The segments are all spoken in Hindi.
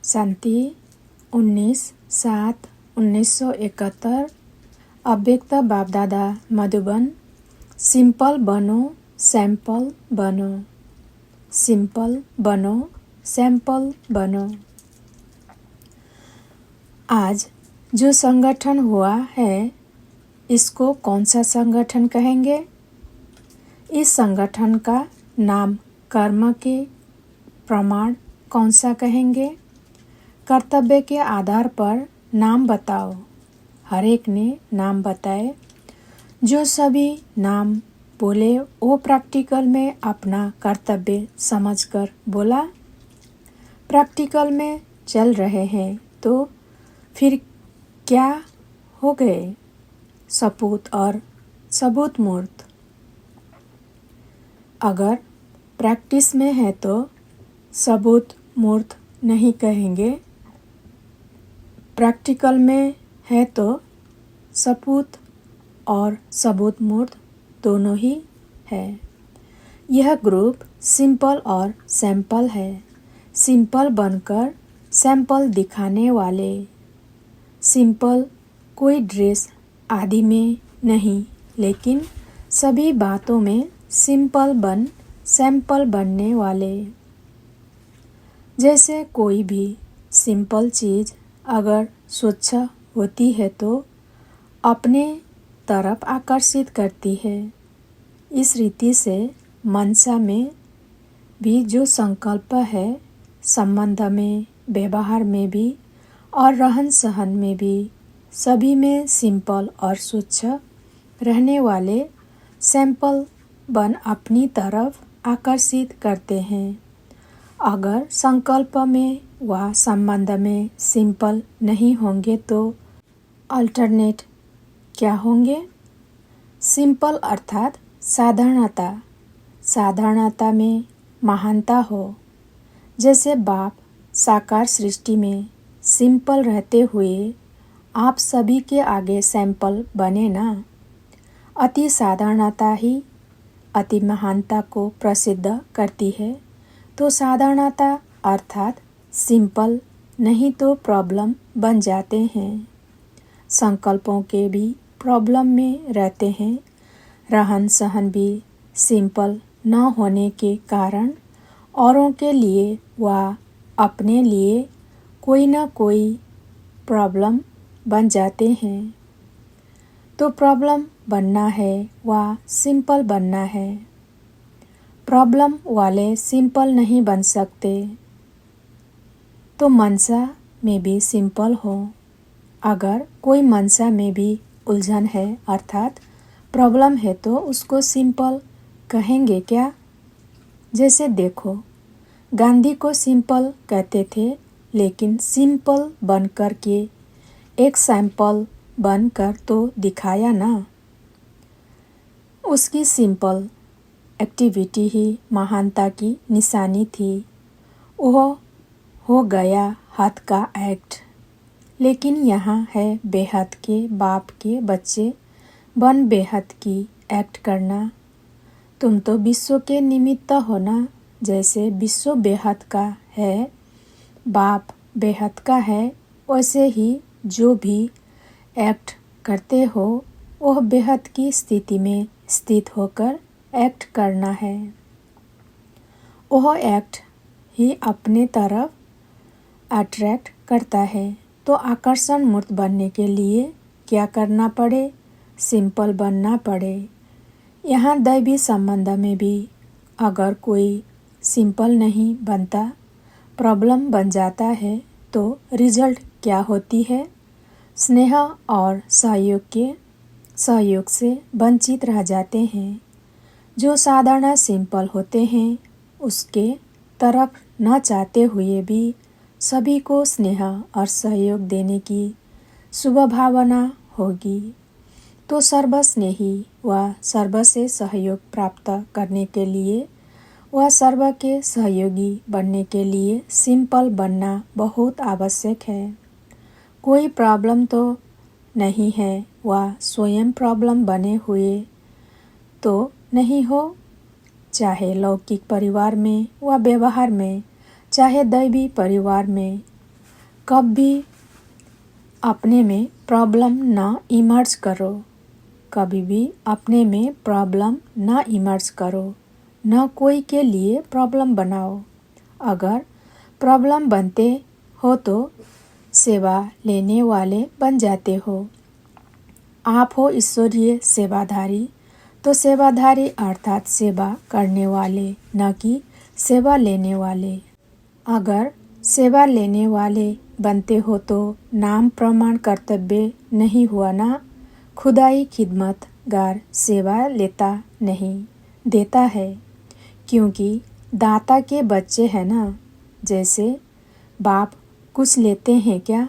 शांति 19/7/1971 अव्यक्त बाप-दादा मधुबन। सिंपल बनो, सैंपल बनो। सिंपल बनो, सैंपल बनो। आज जो संगठन हुआ है इसको कौन सा संगठन कहेंगे? इस संगठन का नाम कर्म के प्रमाण कौन सा कहेंगे? कर्तव्य के आधार पर नाम बताओ। हर एक ने नाम बताए। जो सभी नाम बोले वो प्रैक्टिकल में अपना कर्तव्य समझकर बोला। प्रैक्टिकल में चल रहे हैं तो फिर क्या हो गए? सपूत और सबूत मूर्त। अगर प्रैक्टिस में है तो सबूत मूर्त नहीं कहेंगे। प्रैक्टिकल में है तो सपूत और सबूत मूर्त दोनों ही है। यह ग्रुप सिंपल और सैंपल है। सिंपल बनकर सैंपल दिखाने वाले। सिंपल कोई ड्रेस आदि में नहीं, लेकिन सभी बातों में सिंपल बन सैंपल बनने वाले। जैसे कोई भी सिंपल चीज़ अगर स्वच्छ होती है तो अपने तरफ आकर्षित करती है। इस रीति से मनसा में भी जो संकल्प है, संबंध में, व्यवहार में भी और रहन सहन में भी सभी में सिंपल और स्वच्छ रहने वाले सैंपल बन अपनी तरफ आकर्षित करते हैं। अगर संकल्प में व संबंध में सिंपल नहीं होंगे तो अल्टरनेट क्या होंगे? सिंपल अर्थात साधारणता। साधारणता में महानता हो। जैसे बाप साकार सृष्टि में सिंपल रहते हुए आप सभी के आगे सैंपल बने ना। अति साधारणता ही अति महानता को प्रसिद्ध करती है। तो साधारणता अर्थात सिंपल नहीं तो प्रॉब्लम बन जाते हैं। संकल्पों के भी प्रॉब्लम में रहते हैं। रहन सहन भी सिंपल न होने के कारण औरों के लिए व अपने लिए कोई न कोई प्रॉब्लम बन जाते हैं। तो प्रॉब्लम बनना है व सिंपल बनना है। प्रॉब्लम वाले सिंपल नहीं बन सकते। तो मनसा में भी सिंपल हो। अगर कोई मनसा में भी उलझन है अर्थात प्रॉब्लम है तो उसको सिंपल कहेंगे क्या? जैसे देखो, गांधी को सिंपल कहते थे, लेकिन सिंपल बन कर के एक सैंपल बनकर तो दिखाया ना। उसकी सिंपल एक्टिविटी ही महानता की निशानी थी। वह हो गया हद का एक्ट। लेकिन यहाँ है बेहद के बाप के बच्चे बन बेहद की एक्ट करना। तुम तो विश्व के निमित्त हो ना। जैसे विश्व बेहद का है, बाप बेहद का है, वैसे ही जो भी एक्ट करते हो वह बेहद की स्थिति में स्थित होकर एक्ट करना है। वह एक्ट ही अपने तरफ अट्रैक्ट करता है। तो आकर्षण मूर्त बनने के लिए क्या करना पड़े? सिंपल बनना पड़े। यहाँ दैवी संबंध में भी अगर कोई सिंपल नहीं बनता, प्रॉब्लम बन जाता है, तो रिजल्ट क्या होती है? स्नेह और सहयोग से वंचित रह जाते हैं। जो साधारण सिंपल होते हैं उसके तरफ न चाहते हुए भी सभी को स्नेह और सहयोग देने की शुभ भावना होगी। तो सर्वस्नेही व सर्व से सहयोग प्राप्त करने के लिए व सर्व के सहयोगी बनने के लिए सिंपल बनना बहुत आवश्यक है। कोई प्रॉब्लम तो नहीं है व स्वयं प्रॉब्लम बने हुए तो नहीं हो। चाहे लौकिक परिवार में व व्यवहार में, चाहे दैवी परिवार में, कभी अपने में प्रॉब्लम ना इमर्ज करो, कभी भी अपने में प्रॉब्लम ना इमर्ज करो, ना कोई के लिए प्रॉब्लम बनाओ। अगर प्रॉब्लम बनते हो तो सेवा लेने वाले बन जाते हो। आप हो ईश्वरीय सेवाधारी, तो सेवाधारी अर्थात सेवा करने वाले, न कि सेवा लेने वाले। अगर सेवा लेने वाले बनते हो तो नाम प्रमाण कर्तव्य नहीं हुआ ना। खुदाई खिदमतगार सेवा लेता नहीं, देता है, क्योंकि दाता के बच्चे हैं ना। जैसे बाप कुछ लेते हैं क्या,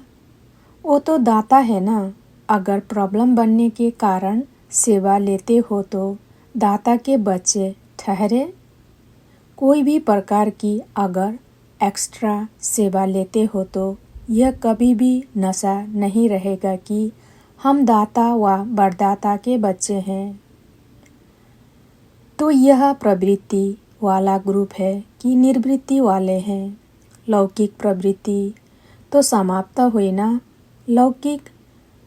वो तो दाता है ना। अगर प्रॉब्लम बनने के कारण सेवा लेते हो तो दाता के बच्चे ठहरे। कोई भी प्रकार की अगर एक्स्ट्रा सेवा लेते हो तो यह कभी भी नशा नहीं रहेगा कि हम दाता व वरदाता के बच्चे हैं। तो यह प्रवृत्ति वाला ग्रुप है कि निर्वृत्ति वाले हैं। लौकिक प्रवृत्ति तो समाप्त हुई ना। लौकिक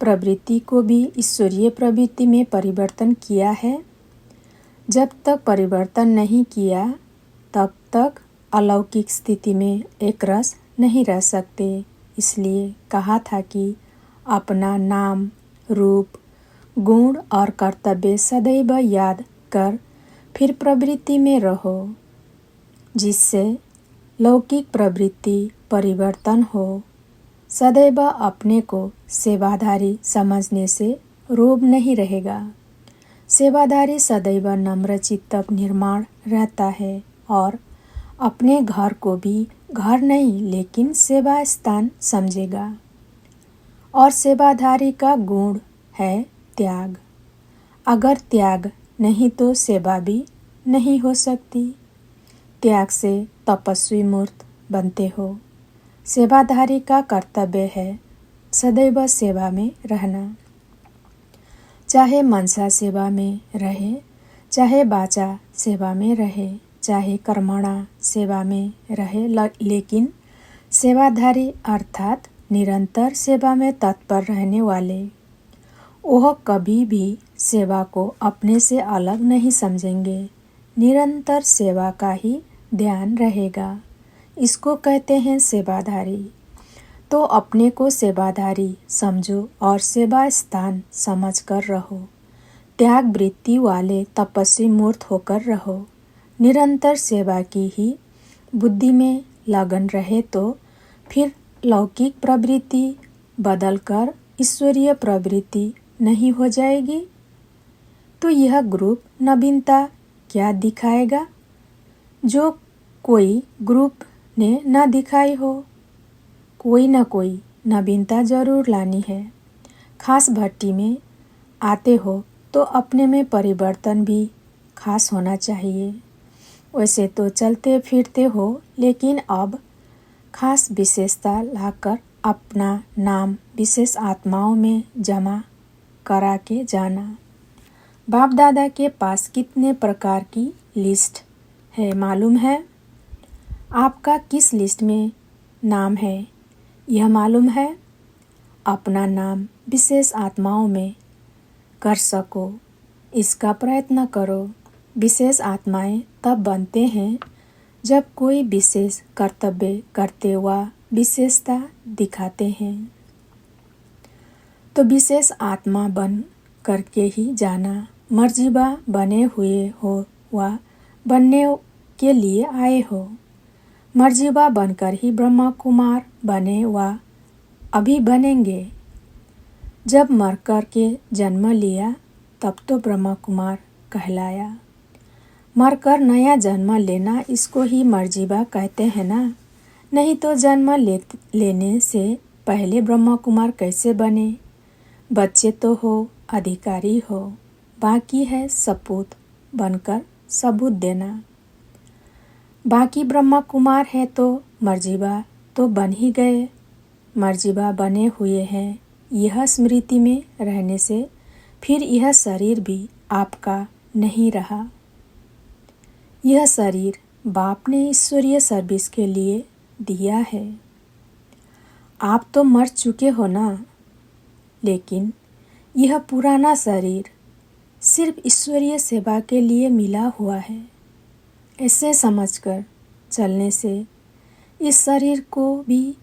प्रवृत्ति को भी ईश्वरीय प्रवृत्ति में परिवर्तन किया है। जब तक परिवर्तन नहीं किया तब तक अलौकिक स्थिति में एक रस नहीं रह सकते। इसलिए कहा था कि अपना नाम, रूप, गुण और कर्तव्य सदैव याद कर फिर प्रवृत्ति में रहो, जिससे लौकिक प्रवृत्ति परिवर्तन हो। सदैव अपने को सेवाधारी समझने से रोब नहीं रहेगा। सेवाधारी सदैव नम्र चित्त निर्माण रहता है और अपने घर को भी घर नहीं लेकिन सेवा स्थान समझेगा। और सेवाधारी का गुण है त्याग। अगर त्याग नहीं तो सेवा भी नहीं हो सकती। त्याग से तपस्वी मूर्त बनते हो। सेवाधारी का कर्तव्य है सदैव सेवा में रहना। चाहे मनसा सेवा में रहे, चाहे वाचा सेवा में रहे, चाहे कर्मणा सेवा में रहे, लेकिन सेवाधारी अर्थात निरंतर सेवा में तत्पर रहने वाले, वह कभी भी सेवा को अपने से अलग नहीं समझेंगे। निरंतर सेवा का ही ध्यान रहेगा। इसको कहते हैं सेवाधारी। तो अपने को सेवाधारी समझो और सेवा स्थान समझकर रहो। त्याग वृत्ति वाले तपस्वी मूर्त होकर रहो। निरंतर सेवा की ही बुद्धि में लगन रहे तो फिर लौकिक प्रवृत्ति बदलकर ईश्वरीय प्रवृत्ति नहीं हो जाएगी। तो यह ग्रुप नवीनता क्या दिखाएगा जो कोई ग्रुप ने न दिखाई हो। कोई न कोई नवीनता जरूर लानी है। खास भट्टी में आते हो तो अपने में परिवर्तन भी खास होना चाहिए। वैसे तो चलते फिरते हो, लेकिन अब खास विशेषता लाकर अपना नाम विशेष आत्माओं में जमा करा के जाना। बाप दादा के पास कितने प्रकार की लिस्ट है मालूम है? आपका किस लिस्ट में नाम है यह मालूम है? अपना नाम विशेष आत्माओं में कर सको, इसका प्रयत्न करो। विशेष आत्माएं तब बनते हैं जब कोई विशेष कर्तव्य करते व विशेषता दिखाते हैं। तो विशेष आत्मा बन करके ही जाना। मर्जीबा बने हुए हो व बनने के लिए आए हो। मर्जीबा बनकर ही ब्रह्मा कुमार बने व अभी बनेंगे। जब मर कर के जन्म लिया तब तो ब्रह्मा कुमार कहलाया। मरकर नया जन्म लेना, इसको ही मर्जीबा कहते हैं ना। नहीं तो जन्म लेने से पहले ब्रह्मा कुमार कैसे बने? बच्चे तो हो, अधिकारी हो, बाकी है सपूत बनकर सबूत देना। बाकी ब्रह्मा कुमार है तो मर्जीबा तो बन ही गए। मर्जीबा बने हुए हैं, यह स्मृति में रहने से फिर यह शरीर भी आपका नहीं रहा। यह शरीर बाप ने ईश्वरीय सर्विस के लिए दिया है। आप तो मर चुके हो ना, लेकिन यह पुराना शरीर सिर्फ ईश्वरीय सेवा के लिए मिला हुआ है। ऐसे समझकर चलने से इस शरीर को भी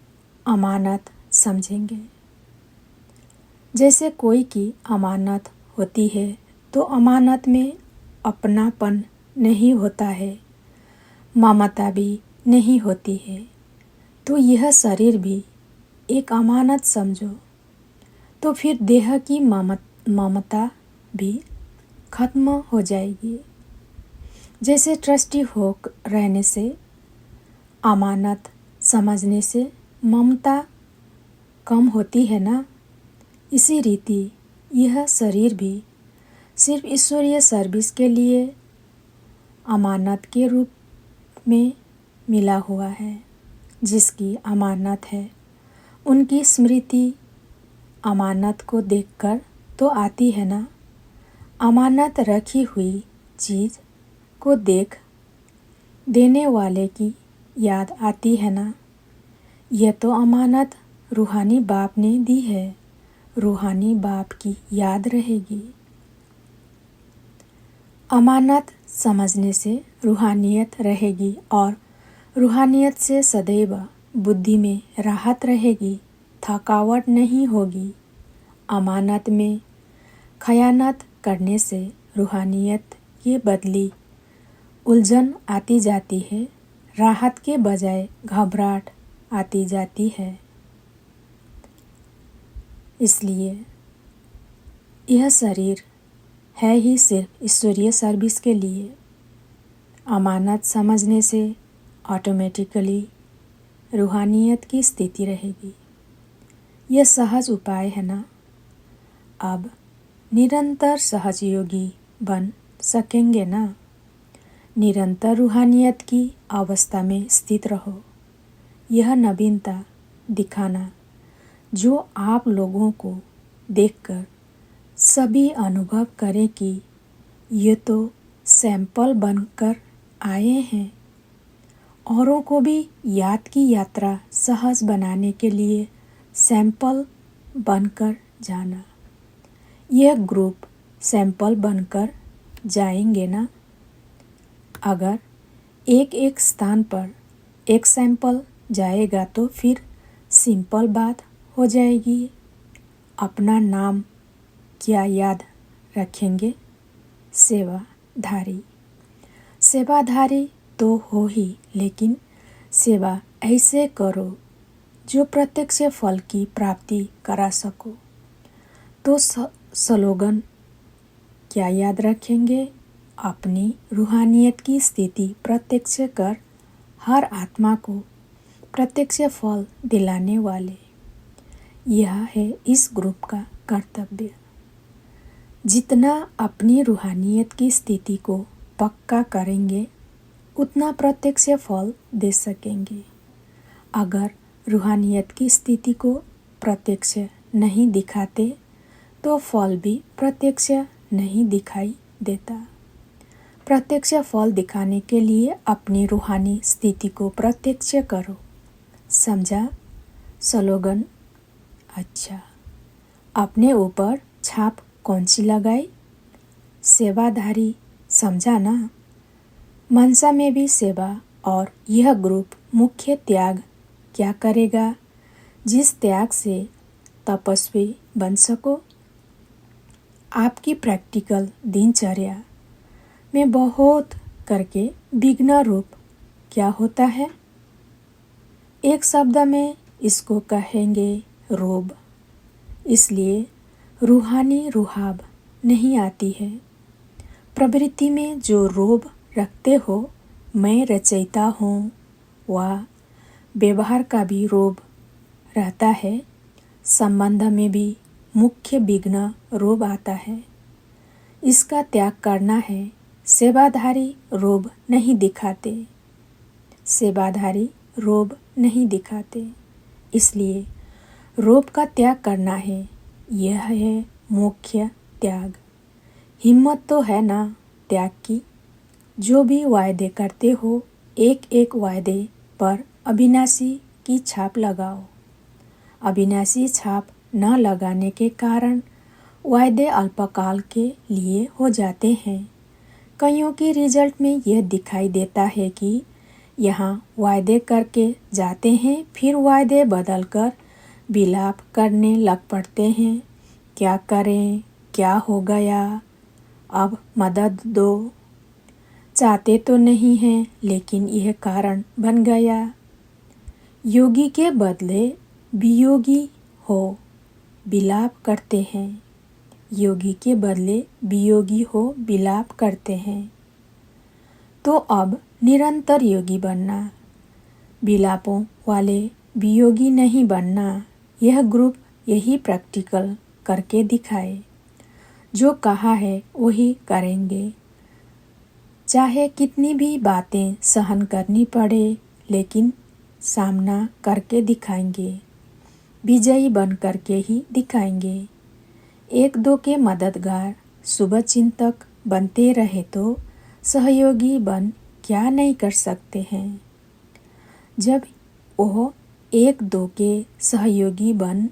अमानत समझेंगे। जैसे कोई की अमानत होती है तो अमानत में अपनापन नहीं होता है, ममता भी नहीं होती है। तो यह शरीर भी एक अमानत समझो, तो फिर देह की ममता भी खत्म हो जाएगी। जैसे ट्रस्टी हो रहने से, अमानत समझने से ममता कम होती है ना, इसी रीति यह शरीर भी सिर्फ ईश्वरीय सर्विस के लिए अमानत के रूप में मिला हुआ है। जिसकी अमानत है उनकी स्मृति अमानत को देखकर तो आती है ना। अमानत रखी हुई चीज़ को देख देने वाले की याद आती है ना। यह तो अमानत रूहानी बाप ने दी है, रूहानी बाप की याद रहेगी। अमानत समझने से रूहानियत रहेगी और रूहानियत से सदैव बुद्धि में राहत रहेगी, थकावट नहीं होगी। अमानत में खयानत करने से रूहानियत के बदली उलझन आती जाती है, राहत के बजाय घबराहट आती जाती है। इसलिए यह शरीर है ही सिर्फ ईश्वरीय सर्विस के लिए। अमानत समझने से ऑटोमेटिकली रूहानियत की स्थिति रहेगी। यह सहज उपाय है ना। अब निरंतर सहजयोगी बन सकेंगे ना। निरंतर रूहानियत की अवस्था में स्थित रहो। यह नवीनता दिखाना जो आप लोगों को देखकर सभी अनुभव करें कि ये तो सैंपल बनकर आए हैं। औरों को भी याद की यात्रा सहज बनाने के लिए सैंपल बनकर जाना। यह ग्रुप सैंपल बनकर जाएंगे ना। अगर एक एक स्थान पर एक सैंपल जाएगा तो फिर सिंपल बात हो जाएगी। अपना नाम क्या याद रखेंगे? सेवाधारी। सेवाधारी तो हो ही, लेकिन सेवा ऐसे करो जो प्रत्यक्ष फल की प्राप्ति करा सको। तो स्लोगन क्या याद रखेंगे? अपनी रूहानियत की स्थिति प्रत्यक्ष कर हर आत्मा को प्रत्यक्ष फल दिलाने वाले। यह है इस ग्रुप का कर्तव्य। जितना अपनी रूहानियत की स्थिति को पक्का करेंगे उतना प्रत्यक्ष फल दे सकेंगे। अगर रूहानियत की स्थिति को प्रत्यक्ष नहीं दिखाते तो फल भी प्रत्यक्ष नहीं दिखाई देता। प्रत्यक्ष फल दिखाने के लिए अपनी रूहानी स्थिति को प्रत्यक्ष करो। समझा स्लोगन? अच्छा, अपने ऊपर छाप कौन सी लगाई? सेवाधारी। समझा ना। मनसा में भी सेवा और यह ग्रुप मुख्य त्याग क्या करेगा जिस त्याग से तपस्वी बन सको। आपकी प्रैक्टिकल दिनचर्या में बहुत करके विघ्न रूप क्या होता है? एक शब्द में इसको कहेंगे रोब। इसलिए रूहानी रुहाब नहीं आती है। प्रवृत्ति में जो रोब रखते हो, मैं रचयिता हूँ, वह व्यवहार का भी रोब रहता है। संबंध में भी मुख्य विघ्न रोब आता है। इसका त्याग करना है। सेवाधारी रोब नहीं दिखाते। सेवाधारी रोब नहीं दिखाते। इसलिए रोब का त्याग करना है। यह है मुख्य त्याग। हिम्मत तो है ना त्याग की। जो भी वायदे करते हो, एक एक वायदे पर अविनाशी की छाप लगाओ। अविनाशी छाप न लगाने के कारण वायदे अल्पकाल के लिए हो जाते हैं। कईयों की रिजल्ट में यह दिखाई देता है कि यहाँ वायदे करके जाते हैं, फिर वायदे बदलकर विलाप करने लग पड़ते हैं। क्या करें, क्या हो गया, अब मदद दो। चाहते तो नहीं हैं, लेकिन यह कारण बन गया। योगी के बदले वियोगी हो विलाप करते हैं। योगी के बदले वियोगी हो विलाप करते हैं। तो अब निरंतर योगी बनना, विलापों वाले वियोगी नहीं बनना। यह ग्रुप यही प्रैक्टिकल करके दिखाए। जो कहा है वही करेंगे, चाहे कितनी भी बातें सहन करनी पड़े, लेकिन सामना करके दिखाएंगे। विजयी बन करके ही दिखाएंगे। एक दो के मददगार शुभचिंतक बनते रहे तो सहयोगी बन क्या नहीं कर सकते हैं। जब वो एक दो के सहयोगी बन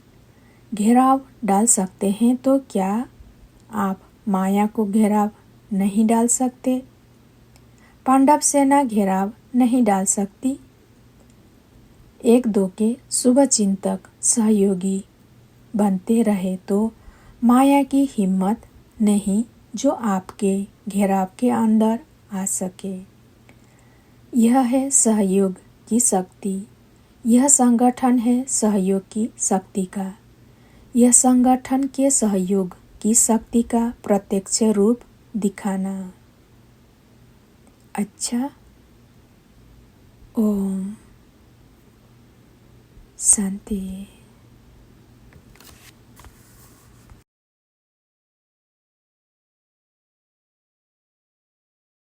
घेराव डाल सकते हैं तो क्या आप माया को घेराव नहीं डाल सकते? पांडव सेना घेराव नहीं डाल सकती? एक दो के शुभचिंतक सहयोगी बनते रहे तो माया की हिम्मत नहीं जो आपके घेराव के अंदर आ सके। यह है सहयोग की शक्ति। यह संगठन है सहयोग की शक्ति का। यह संगठन के सहयोग की शक्ति का प्रत्यक्ष रूप दिखाना। अच्छा, ओम शांति।